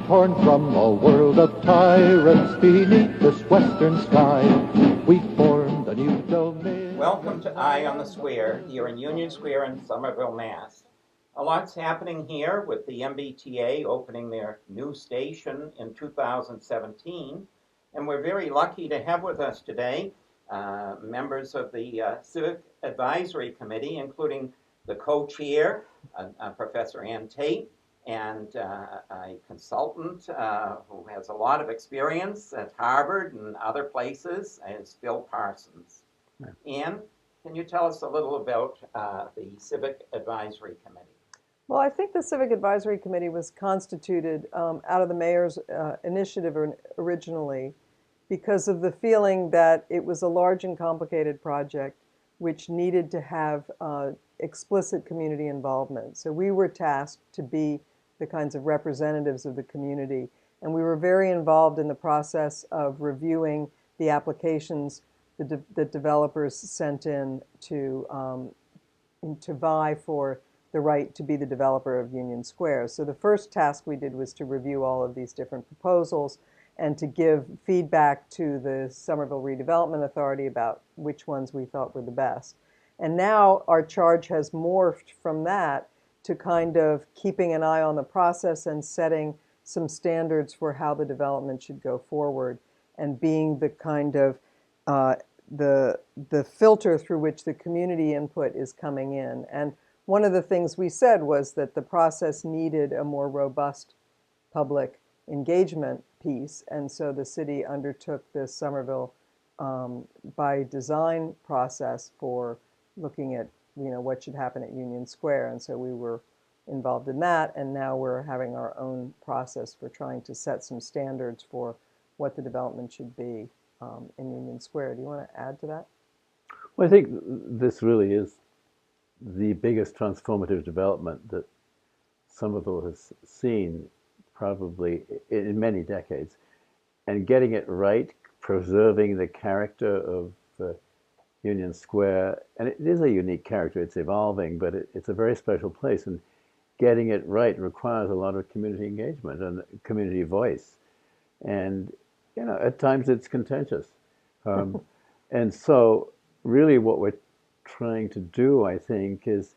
torn from a world of tyrants beneath this western sky. We formed a new domain. Welcome to Eye on the Square here in Union Square in Somerville, Mass. A lot's happening here with the MBTA opening their new station in 2017, and we're very lucky to have with us today members of the Civic Advisory Committee, including the co-chair, Professor Tate, and a consultant who has a lot of experience at Harvard and other places, is Phil Parsons. Ann, can you tell us a little about the Civic Advisory Committee? Well, I think the Civic Advisory Committee was constituted out of the mayor's initiative originally because of the feeling that it was a large and complicated project which needed to have explicit community involvement. So we were tasked to be the kinds of representatives of the community, and we were very involved in the process of reviewing the applications that developers sent in to vie for the right to be the developer of Union Square. So the first task we did was to review all of these different proposals and to give feedback to the Somerville Redevelopment Authority about which ones we thought were the best. And now our charge has morphed from that to kind of keeping an eye on the process and setting some standards for how the development should go forward, and being the kind of the filter through which the community input is coming in. And one of the things we said was that the process needed a more robust public engagement piece, and so the city undertook this Somerville by design process for looking at what should happen at Union Square, and so we were involved in that, and now we're having our own process for trying to set some standards for what the development should be in Union Square. Do you want to add to that? Well, I think this really is the biggest transformative development that Somerville has seen probably in many decades, and getting it right, preserving the character of Union Square, and it is a unique character, it's evolving, but it's a very special place, and getting it right requires a lot of community engagement and community voice, and at times it's contentious. And so really what we're trying to do, I think, is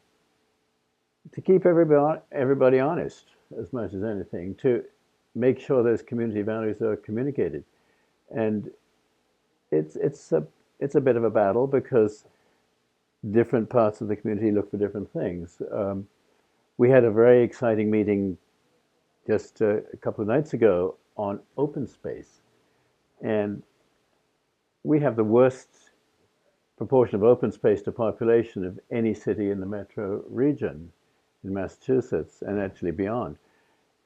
to keep everybody honest as much as anything, to make sure those community values are communicated. And it's a bit of a battle because different parts of the community look for different things. We had a very exciting meeting just a couple of nights ago on open space. And we have the worst proportion of open space to population of any city in the metro region in Massachusetts and actually beyond.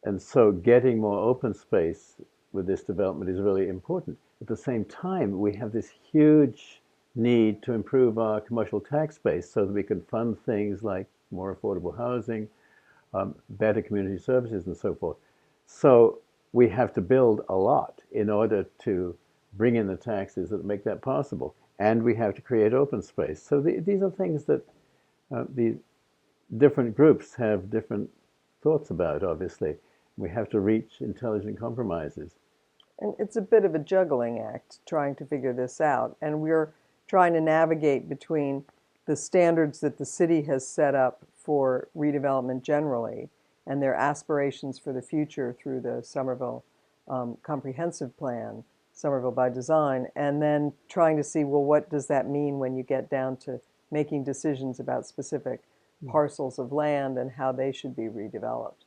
And so getting more open space with this development is really important. At the same time, we have this huge need to improve our commercial tax base so that we can fund things like more affordable housing, better community services, and so forth. So we have to build a lot in order to bring in the taxes that make that possible. And we have to create open space. So these are things that the different groups have different thoughts about, obviously. We have to reach intelligent compromises. And it's a bit of a juggling act trying to figure this out. And we're trying to navigate between the standards that the city has set up for redevelopment generally and their aspirations for the future through the Somerville Comprehensive Plan, Somerville by Design, and then trying to see, well, what does that mean when you get down to making decisions about specific parcels of land and how they should be redeveloped.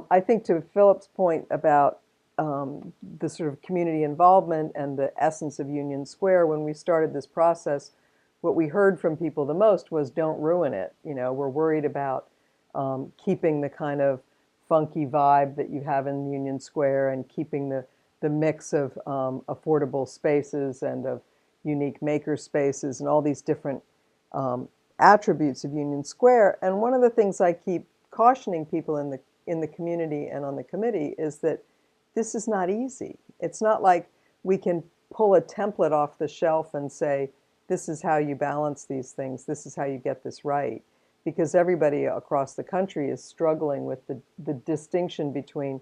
I think to Philip's point about the sort of community involvement and the essence of Union Square, when we started this process, what we heard from people the most was, don't ruin it. We're worried about keeping the kind of funky vibe that you have in Union Square and keeping the mix of affordable spaces and of unique maker spaces and all these different attributes of Union Square. And one of the things I keep cautioning people in the community and on the committee is that this is not easy. It's not like we can pull a template off the shelf and say, this is how you balance these things, this is how you get this right. Because everybody across the country is struggling with the distinction between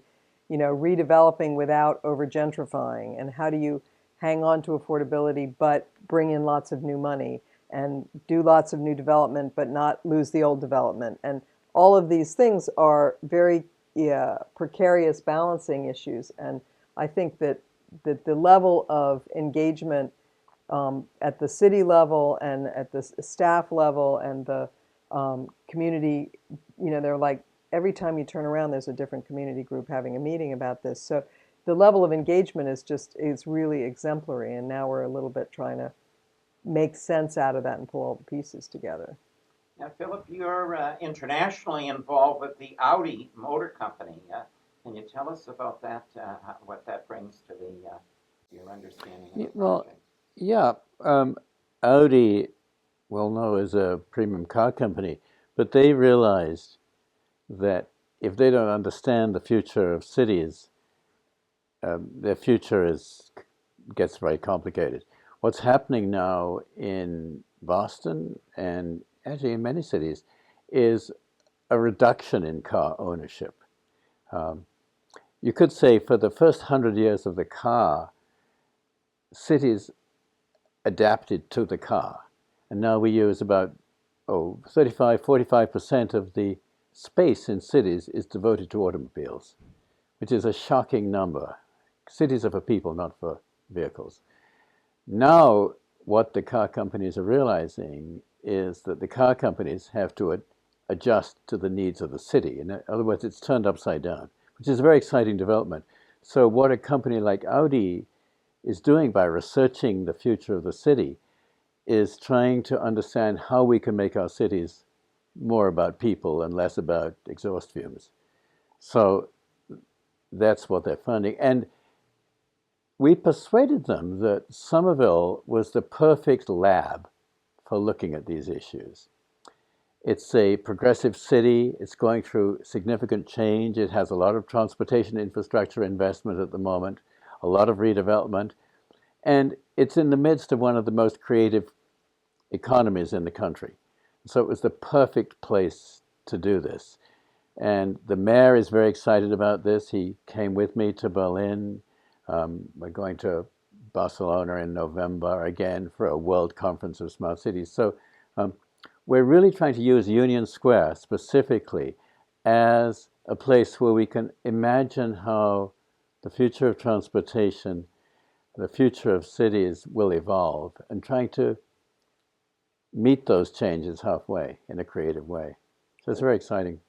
redeveloping without over gentrifying, and how do you hang on to affordability but bring in lots of new money and do lots of new development but not lose the old development. And all of these things are very precarious balancing issues. And I think that the level of engagement at the city level and at the staff level and the community, they're like, every time you turn around, there's a different community group having a meeting about this. So the level of engagement is really exemplary. And now we're a little bit trying to make sense out of that and pull all the pieces together. Now, Philip, you're internationally involved with the Audi Motor Company. Can you tell us about that, what that brings to your understanding of the project? Yeah. Audi, well known as a premium car company, but they realized that if they don't understand the future of cities, their future gets very complicated. What's happening now in Boston and actually in many cities is a reduction in car ownership. You could say for the first 100 years of the car, cities adapted to the car. And now we use about 45% of the space in cities is devoted to automobiles, which is a shocking number. Cities are for people, not for vehicles. Now, what the car companies are realizing is that the car companies have to adjust to the needs of the city. In other words, it's turned upside down, which is a very exciting development. So what a company like Audi is doing by researching the future of the city is trying to understand how we can make our cities more about people and less about exhaust fumes. So that's what they're funding. And we persuaded them that Somerville was the perfect lab for looking at these issues. It's a progressive city. It's going through significant change. It has a lot of transportation infrastructure investment at the moment, a lot of redevelopment, and it's in the midst of one of the most creative economies in the country. So it was the perfect place to do this. And the mayor is very excited about this. He came with me to Berlin. We're going to Barcelona in November again for a World Conference of Smart Cities. So we're really trying to use Union Square specifically as a place where we can imagine how the future of transportation, the future of cities will evolve, and trying to meet those changes halfway in a creative way. So it's very exciting.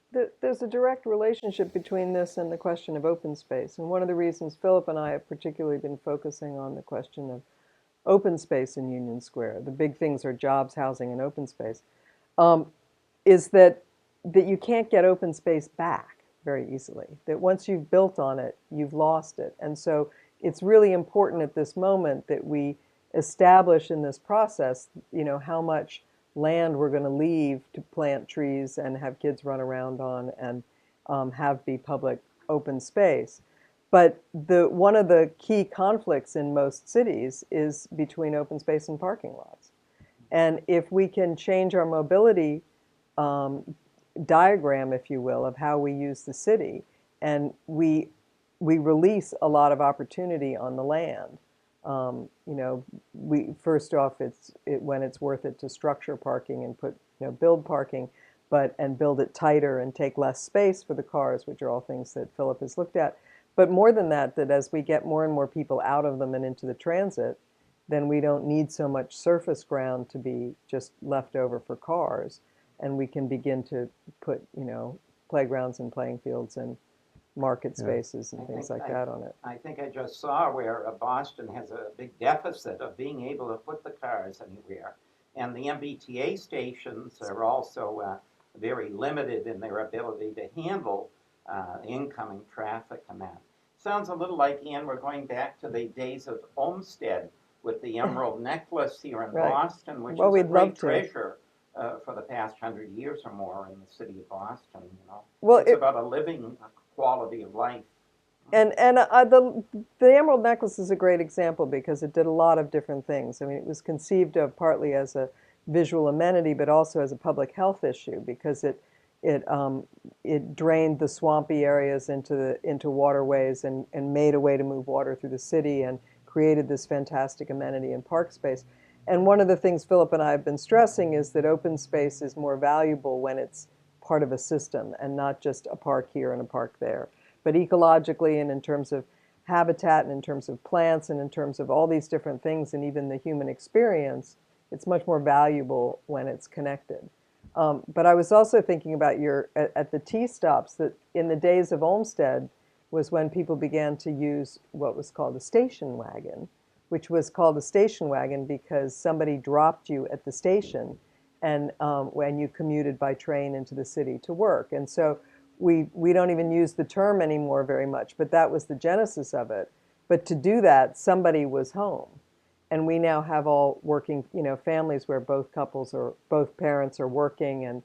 There's a direct relationship between this and the question of open space. And one of the reasons Philip and I have particularly been focusing on the question of open space in Union Square, the big things are jobs, housing, and open space, is that you can't get open space back very easily. That once you've built on it, you've lost it. And so it's really important at this moment that we establish in this process, how much land we're going to leave to plant trees and have kids run around on and have be public open space. But one of the key conflicts in most cities is between open space and parking lots. And if we can change our mobility diagram, if you will, of how we use the city, and we release a lot of opportunity on the land. First off, when it's worth it to structure parking and build parking, and build it tighter and take less space for the cars, which are all things that Philip has looked at. But more than that as we get more and more people out of them and into the transit, then we don't need so much surface ground to be just left over for cars, and we can begin to put, playgrounds and playing fields and market spaces and things like that on it. I think I just saw where Boston has a big deficit of being able to put the cars anywhere. And the MBTA stations are also very limited in their ability to handle incoming traffic and that. Sounds a little like, Ian, we're going back to the days of Olmsted with the emerald necklace here in Boston, which is a great treasure for the past 100 years or more in the city of Boston. Well, it's about a living quality of life. And the emerald necklace is a great example because it did a lot of different things. I mean, it was conceived of partly as a visual amenity, but also as a public health issue because it it drained the swampy areas into waterways and made a way to move water through the city and created this fantastic amenity and park space. And one of the things Philip and I have been stressing is that open space is more valuable when it's part of a system and not just a park here and a park there. But ecologically and in terms of habitat and in terms of plants and in terms of all these different things and even the human experience, it's much more valuable when it's connected. But I was also thinking about at the T stops, that in the days of Olmsted was when people began to use what was called a station wagon, which was called a station wagon because somebody dropped you at the station and when you commuted by train into the city to work. And so we don't even use the term anymore very much, but that was the genesis of it. But to do that, somebody was home. And we now have all working, families where both couples or both parents are working and,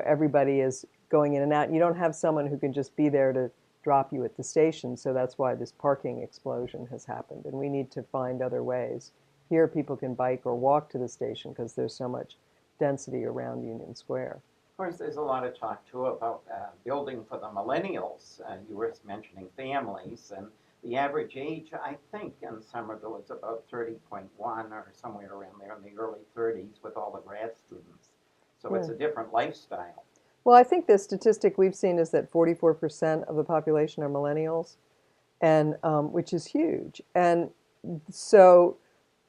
everybody is going in and out. You don't have someone who can just be there to drop you at the station. So that's why this parking explosion has happened. And we need to find other ways. Here, people can bike or walk to the station because there's so much density around Union Square. Of course, there's a lot of talk, too, about building for the millennials. You were mentioning families, and the average age, I think, in Somerville is about 30.1 or somewhere around there in the early 30s with all the grad students. So it's a different lifestyle. Well, I think the statistic we've seen is that 44% of the population are millennials, and which is huge. And so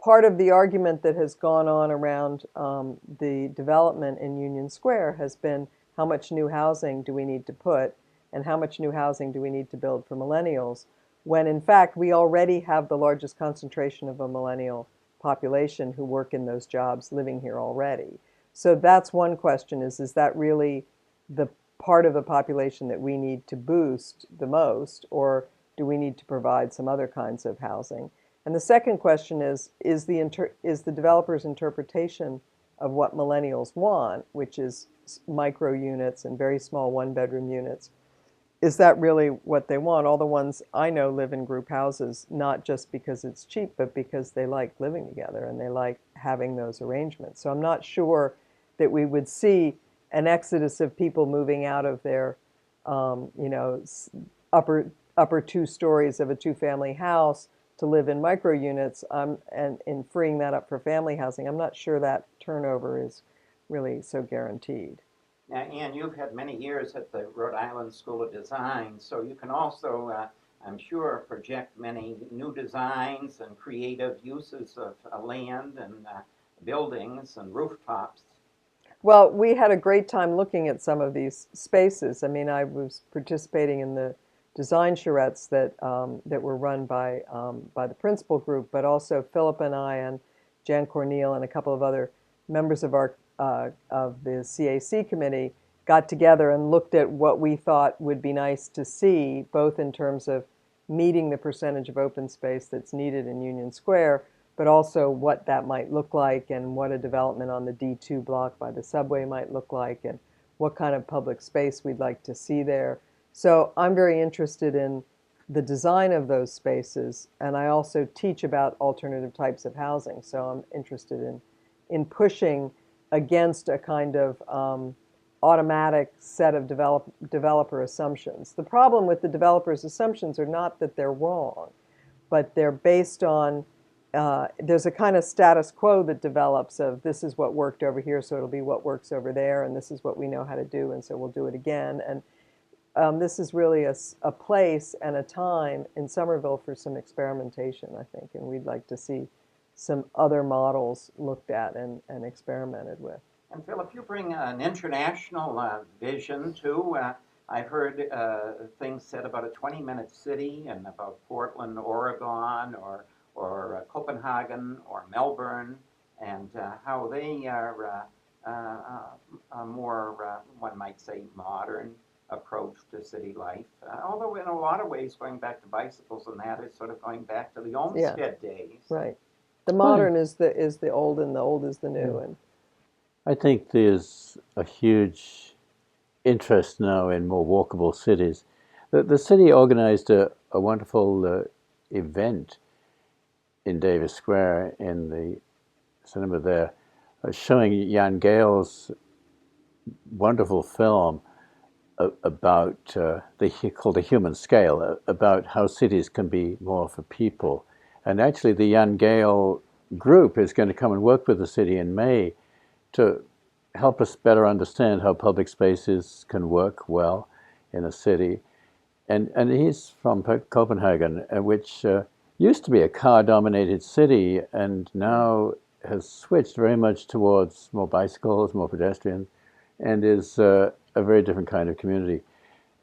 part of the argument that has gone on around the development in Union Square has been how much new housing do we need to put and how much new housing do we need to build for millennials, when in fact we already have the largest concentration of a millennial population who work in those jobs living here already. So that's one question, is that really the part of the population that we need to boost the most, or do we need to provide some other kinds of housing? And the second question is the developer's interpretation of what millennials want, which is micro units and very small one-bedroom units, is that really what they want? All the ones I know live in group houses, not just because it's cheap, but because they like living together and they like having those arrangements. So I'm not sure that we would see an exodus of people moving out of their, upper 2 stories of a 2-family house to live in micro units, and freeing that up for family housing. I'm not sure that turnover is really so guaranteed. Now, Anne, you've had many years at the Rhode Island School of Design, so you can also, I'm sure, project many new designs and creative uses of land and buildings and rooftops. Well, we had a great time looking at some of these spaces. I mean, I was participating in the design charrettes that were run by the principal group, but also Philip and I and Jan Cornel and a couple of other members of our of the CAC committee got together and looked at what we thought would be nice to see, both in terms of meeting the percentage of open space that's needed in Union Square, but also what that might look like and what a development on the D2 block by the subway might look like and what kind of public space we'd like to see there. So I'm very interested in the design of those spaces, and I also teach about alternative types of housing. So I'm interested in pushing against a kind of automatic set of developer assumptions. The problem with the developer's assumptions are not that they're wrong, but they're based on, there's a kind of status quo that develops of this is what worked over here, so it'll be what works over there, and this is what we know how to do, and so we'll do it again. And this is really a place and a time in Somerville for some experimentation, I think, and we'd like to see some other models looked at and experimented with. And Philip, you bring an international vision too. I've heard things said about a 20-minute city and about Portland, Oregon, or Copenhagen or Melbourne, and how they are a more, one might say, modern approach to city life. Although in a lot of ways, going back to bicycles and that is sort of going back to the Olmsted days. Right. The modern is the old, and the old is the new. And I think there's a huge interest now in more walkable cities. The city organized a wonderful event in Davis Square in the cinema there, showing Jan Gehl's wonderful film about called the human scale, about how cities can be more for people. And actually, the Jan Gale group is going to come and work with the city in May to help us better understand how public spaces can work well in a city. And he's from Copenhagen, which used to be a car-dominated city and now has switched very much towards more bicycles, more pedestrians, and is a very different kind of community.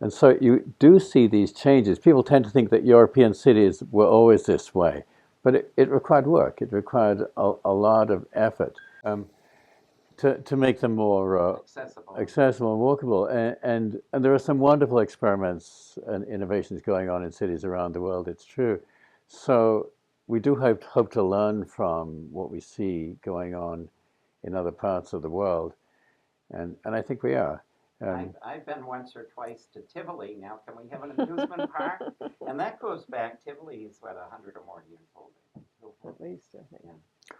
And so you do see these changes. People tend to think that European cities were always this way, but it required work. It required a lot of effort to make them more accessible and walkable. And there are some wonderful experiments and innovations going on in cities around the world, it's true. So we do hope to learn from what we see going on in other parts of the world. And I think we are. I've been once or twice to Tivoli. Now, can we have an amusement park? And that goes back, Tivoli is what, 100 or more years old. At least, I think. Yeah.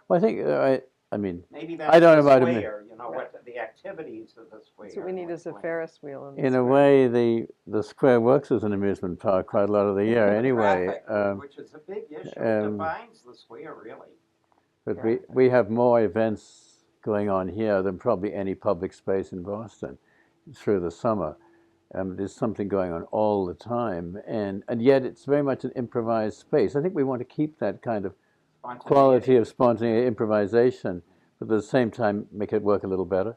Well, I think, I mean, maybe that's I don't know the about square, you know, what the activities of the square. That's what we need is a Ferris wheel. In a way, the square works as an amusement park quite a lot of the year anyway. Traffic, which is a big issue. It defines the square, really. But we have more events going on here than probably any public space in Boston through the summer. There's something going on all the time, and yet it's very much an improvised space. I think we want to keep that kind of quality of spontaneous improvisation, but at the same time make it work a little better.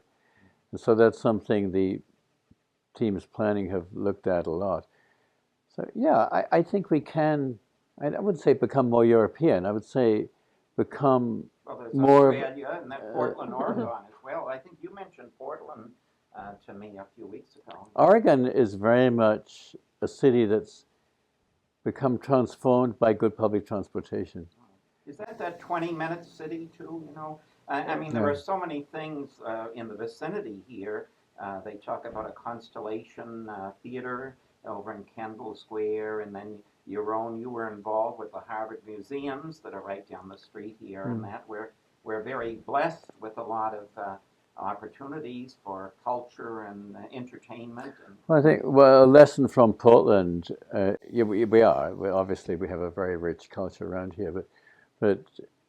And so that's something the teams planning have looked at a lot. So yeah, I think we can, I wouldn't say become more European, I would say become more... Australia and then Portland, Oregon as well. I think you mentioned Portland to me a few weeks ago. Oregon is very much a city that's become transformed by good public transportation. Is that 20-minute city too, you know? I mean, there are so many things in the vicinity here. They talk about a Constellation Theater over in Kendall Square, and then you were involved with the Harvard Museums that are right down the street here, and that we're very blessed with a lot of opportunities for culture and entertainment. Well, I think, a lesson from Portland, we obviously we have a very rich culture around here, but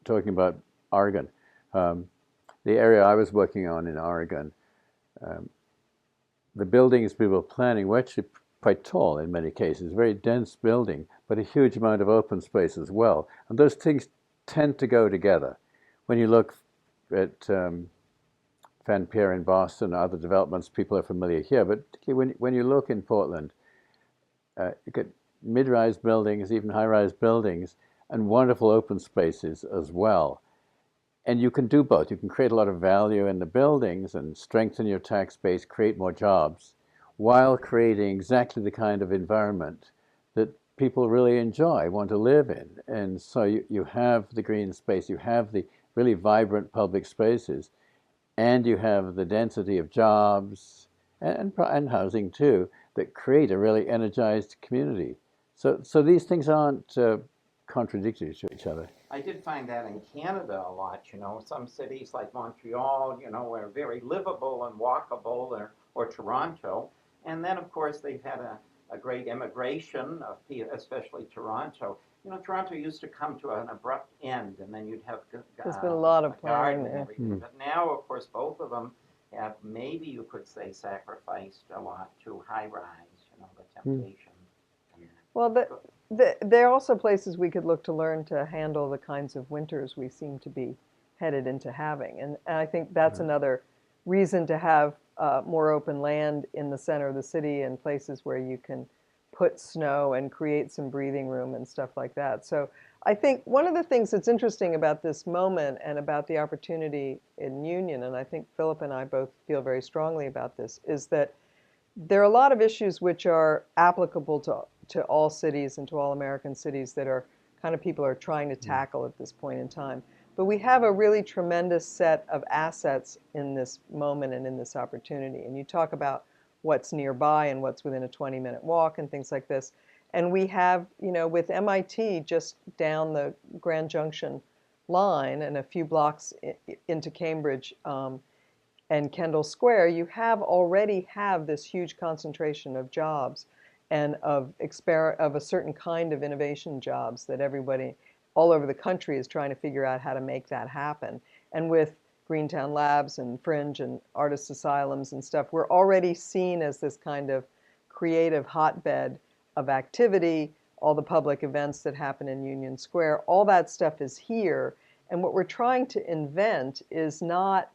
talking about Oregon, the area I was working on in Oregon, the buildings we were planning were actually quite tall in many cases, very dense building, but a huge amount of open space as well. And those things tend to go together. When you look at Van Pier in Boston, other developments, people are familiar here, but when you look in Portland, you get mid-rise buildings, even high-rise buildings, and wonderful open spaces as well. And you can do both. You can create a lot of value in the buildings and strengthen your tax base, create more jobs, while creating exactly the kind of environment that people really enjoy, want to live in. And so you have the green space, you have the really vibrant public spaces, and you have the density of jobs and housing too that create a really energized community. So these things aren't contradictory to each other. I did find that in Canada a lot, you know. Some cities like Montreal, you know, are very livable and walkable, or Toronto. And then, of course, they've had a great immigration, especially Toronto. You know, Toronto used to come to an abrupt end, and then you'd have there's been a lot of planning there. But now, of course, both of them have, maybe you could say, sacrificed a lot to high-rise, you know, the temptation. Well, there are also places we could look to learn to handle the kinds of winters we seem to be headed into having. And I think that's another reason to have more open land in the center of the city and places where you can put snow and create some breathing room and stuff like that. So I think one of the things that's interesting about this moment and about the opportunity in Union, and I think Philip and I both feel very strongly about this, is that there are a lot of issues which are applicable to all cities and to all American cities that are kind of people are trying to tackle at this point in time. But we have a really tremendous set of assets in this moment and in this opportunity. And you talk about what's nearby and what's within a 20-minute walk and things like this. And we have, you know, with MIT just down the Grand Junction line and a few blocks into Cambridge, and Kendall Square, you already have this huge concentration of jobs and of a certain kind of innovation jobs that everybody all over the country is trying to figure out how to make that happen. And with Greentown Labs and Fringe and Artists Asylums and stuff, we're already seen as this kind of creative hotbed of activity, all the public events that happen in Union Square, all that stuff is here. And what we're trying to invent is not,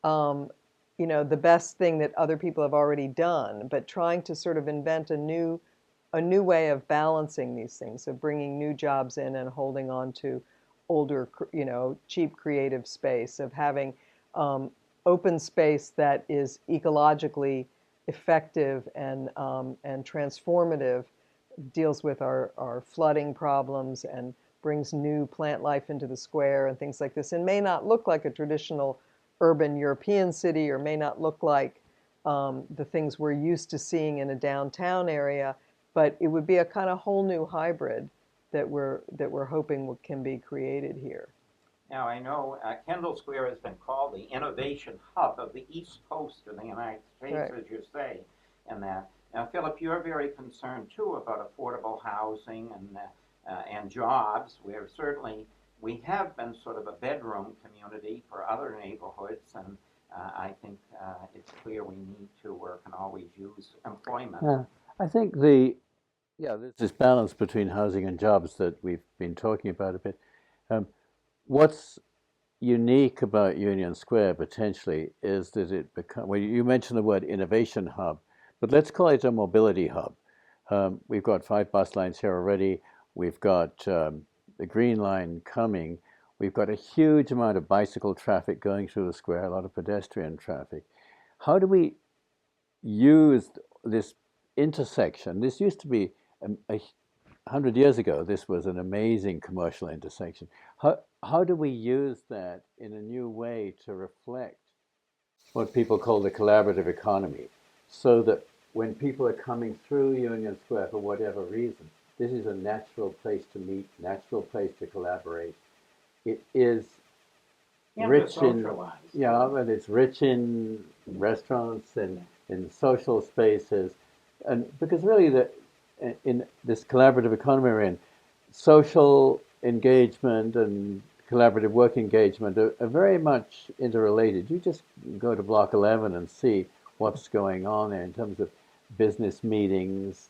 the best thing that other people have already done, but trying to sort of invent a new way of balancing these things, of bringing new jobs in and holding on to older, cheap creative space, of having open space that is ecologically effective and transformative, deals with our flooding problems and brings new plant life into the square and things like this, and may not look like a traditional urban European city, or may not look like the things we're used to seeing in a downtown area, but it would be a kind of whole new hybrid that we're hoping can be created here. Now, I know Kendall Square has been called the innovation hub of the East Coast of the United States, Right. as you say, and that. Now, Philip, you're very concerned too about affordable housing and jobs. We have been sort of a bedroom community for other neighborhoods, and I think it's clear we need to work and always use employment. Yeah, I think there's this balance between housing and jobs that we've been talking about a bit. What's unique about Union Square potentially is that well, you mentioned the word innovation hub, but let's call it a mobility hub. We've got 5 bus lines here already. We've got the Green Line coming. We've got a huge amount of bicycle traffic going through the square, a lot of pedestrian traffic. How do we use this intersection? This used to be 100 years ago, this was an amazing commercial intersection. How do we use that in a new way to reflect what people call the collaborative economy, so that when people are coming through Union Square for whatever reason, this is a natural place to meet, natural place to collaborate. It is rich in, but it's rich in restaurants and in social spaces, and because really in this collaborative economy we're in, social engagement and collaborative work engagement are very much interrelated. You just go to Block 11 and see what's going on there in terms of business meetings,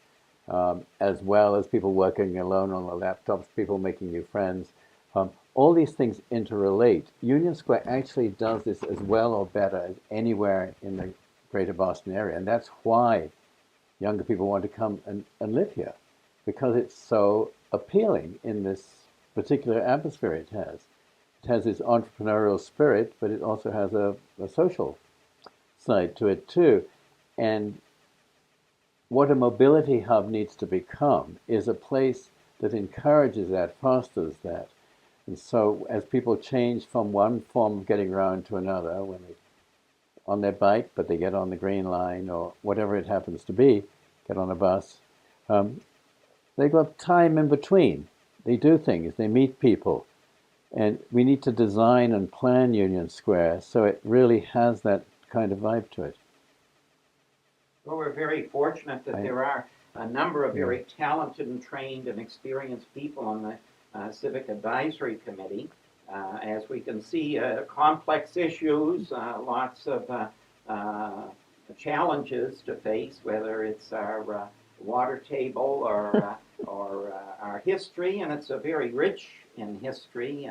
as well as people working alone on their laptops, people making new friends. All these things interrelate. Union Square actually does this as well or better as anywhere in the greater Boston area, and that's why younger people want to come and live here, because it's so appealing in this particular atmosphere it has. It has this entrepreneurial spirit, but it also has a social side to it too. And what a mobility hub needs to become is a place that encourages that, fosters that. And so as people change from one form of getting around to another, when they on their bike, but they get on the Green Line or whatever it happens to be, get on a bus, they've got time in between. They do things, they meet people. And we need to design and plan Union Square so it really has that kind of vibe to it. Well, we're very fortunate that there are a number of very talented and trained and experienced people on the Civic Advisory Committee. As we can see, complex issues, lots of challenges to face, whether it's our water table or our history, and it's a very rich in history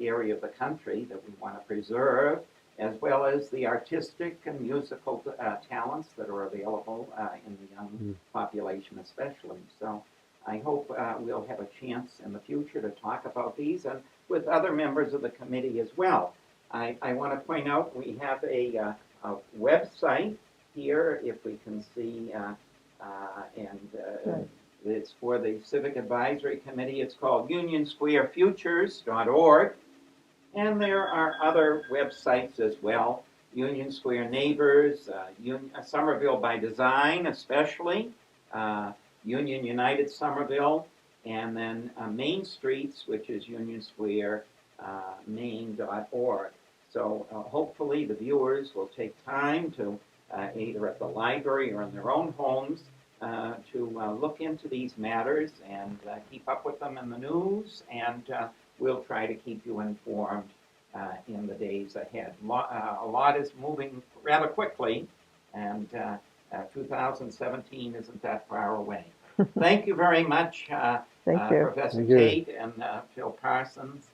area of the country that we want to preserve, as well as the artistic and musical talents that are available in the young population especially. So I hope we'll have a chance in the future to talk about these and with other members of the committee as well. I want to point out we have a website here, if we can see, it's for the Civic Advisory Committee. It's called unionsquarefutures.org. And there are other websites as well. Union Square Neighbors, Somerville by Design especially, Union United Somerville, and then Main Streets, which is unionsquaremain.org. So hopefully the viewers will take time to either at the library or in their own homes to look into these matters and keep up with them in the news, and we'll try to keep you informed in the days ahead. A lot is moving rather quickly, and 2017 isn't that far away. Thank you very much, Thank you. Professor Thank you. Tate and Phil Parsons.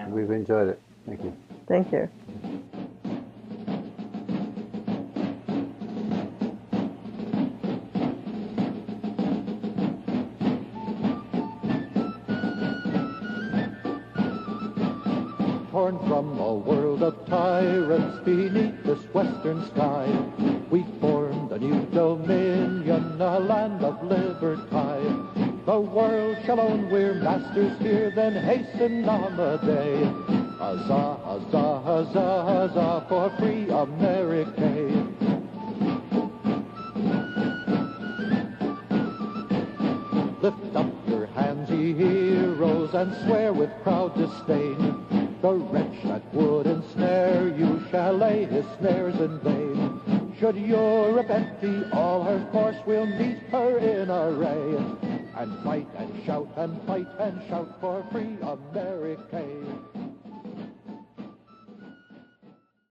We've enjoyed it. Thank you. Thank you. Torn from a world of tyrants beneath this western sky, we formed a new dominion, a land of liberty. The world shall own, we're masters here, then hasten on the day. Huzzah, huzzah, huzzah, huzzah for free America. Lift up your hands, ye heroes, and swear with proud disdain. The wretch that would ensnare you shall lay his snares in vain. Should Europe empty all her force, we'll meet her in array, and fight and shout for free America.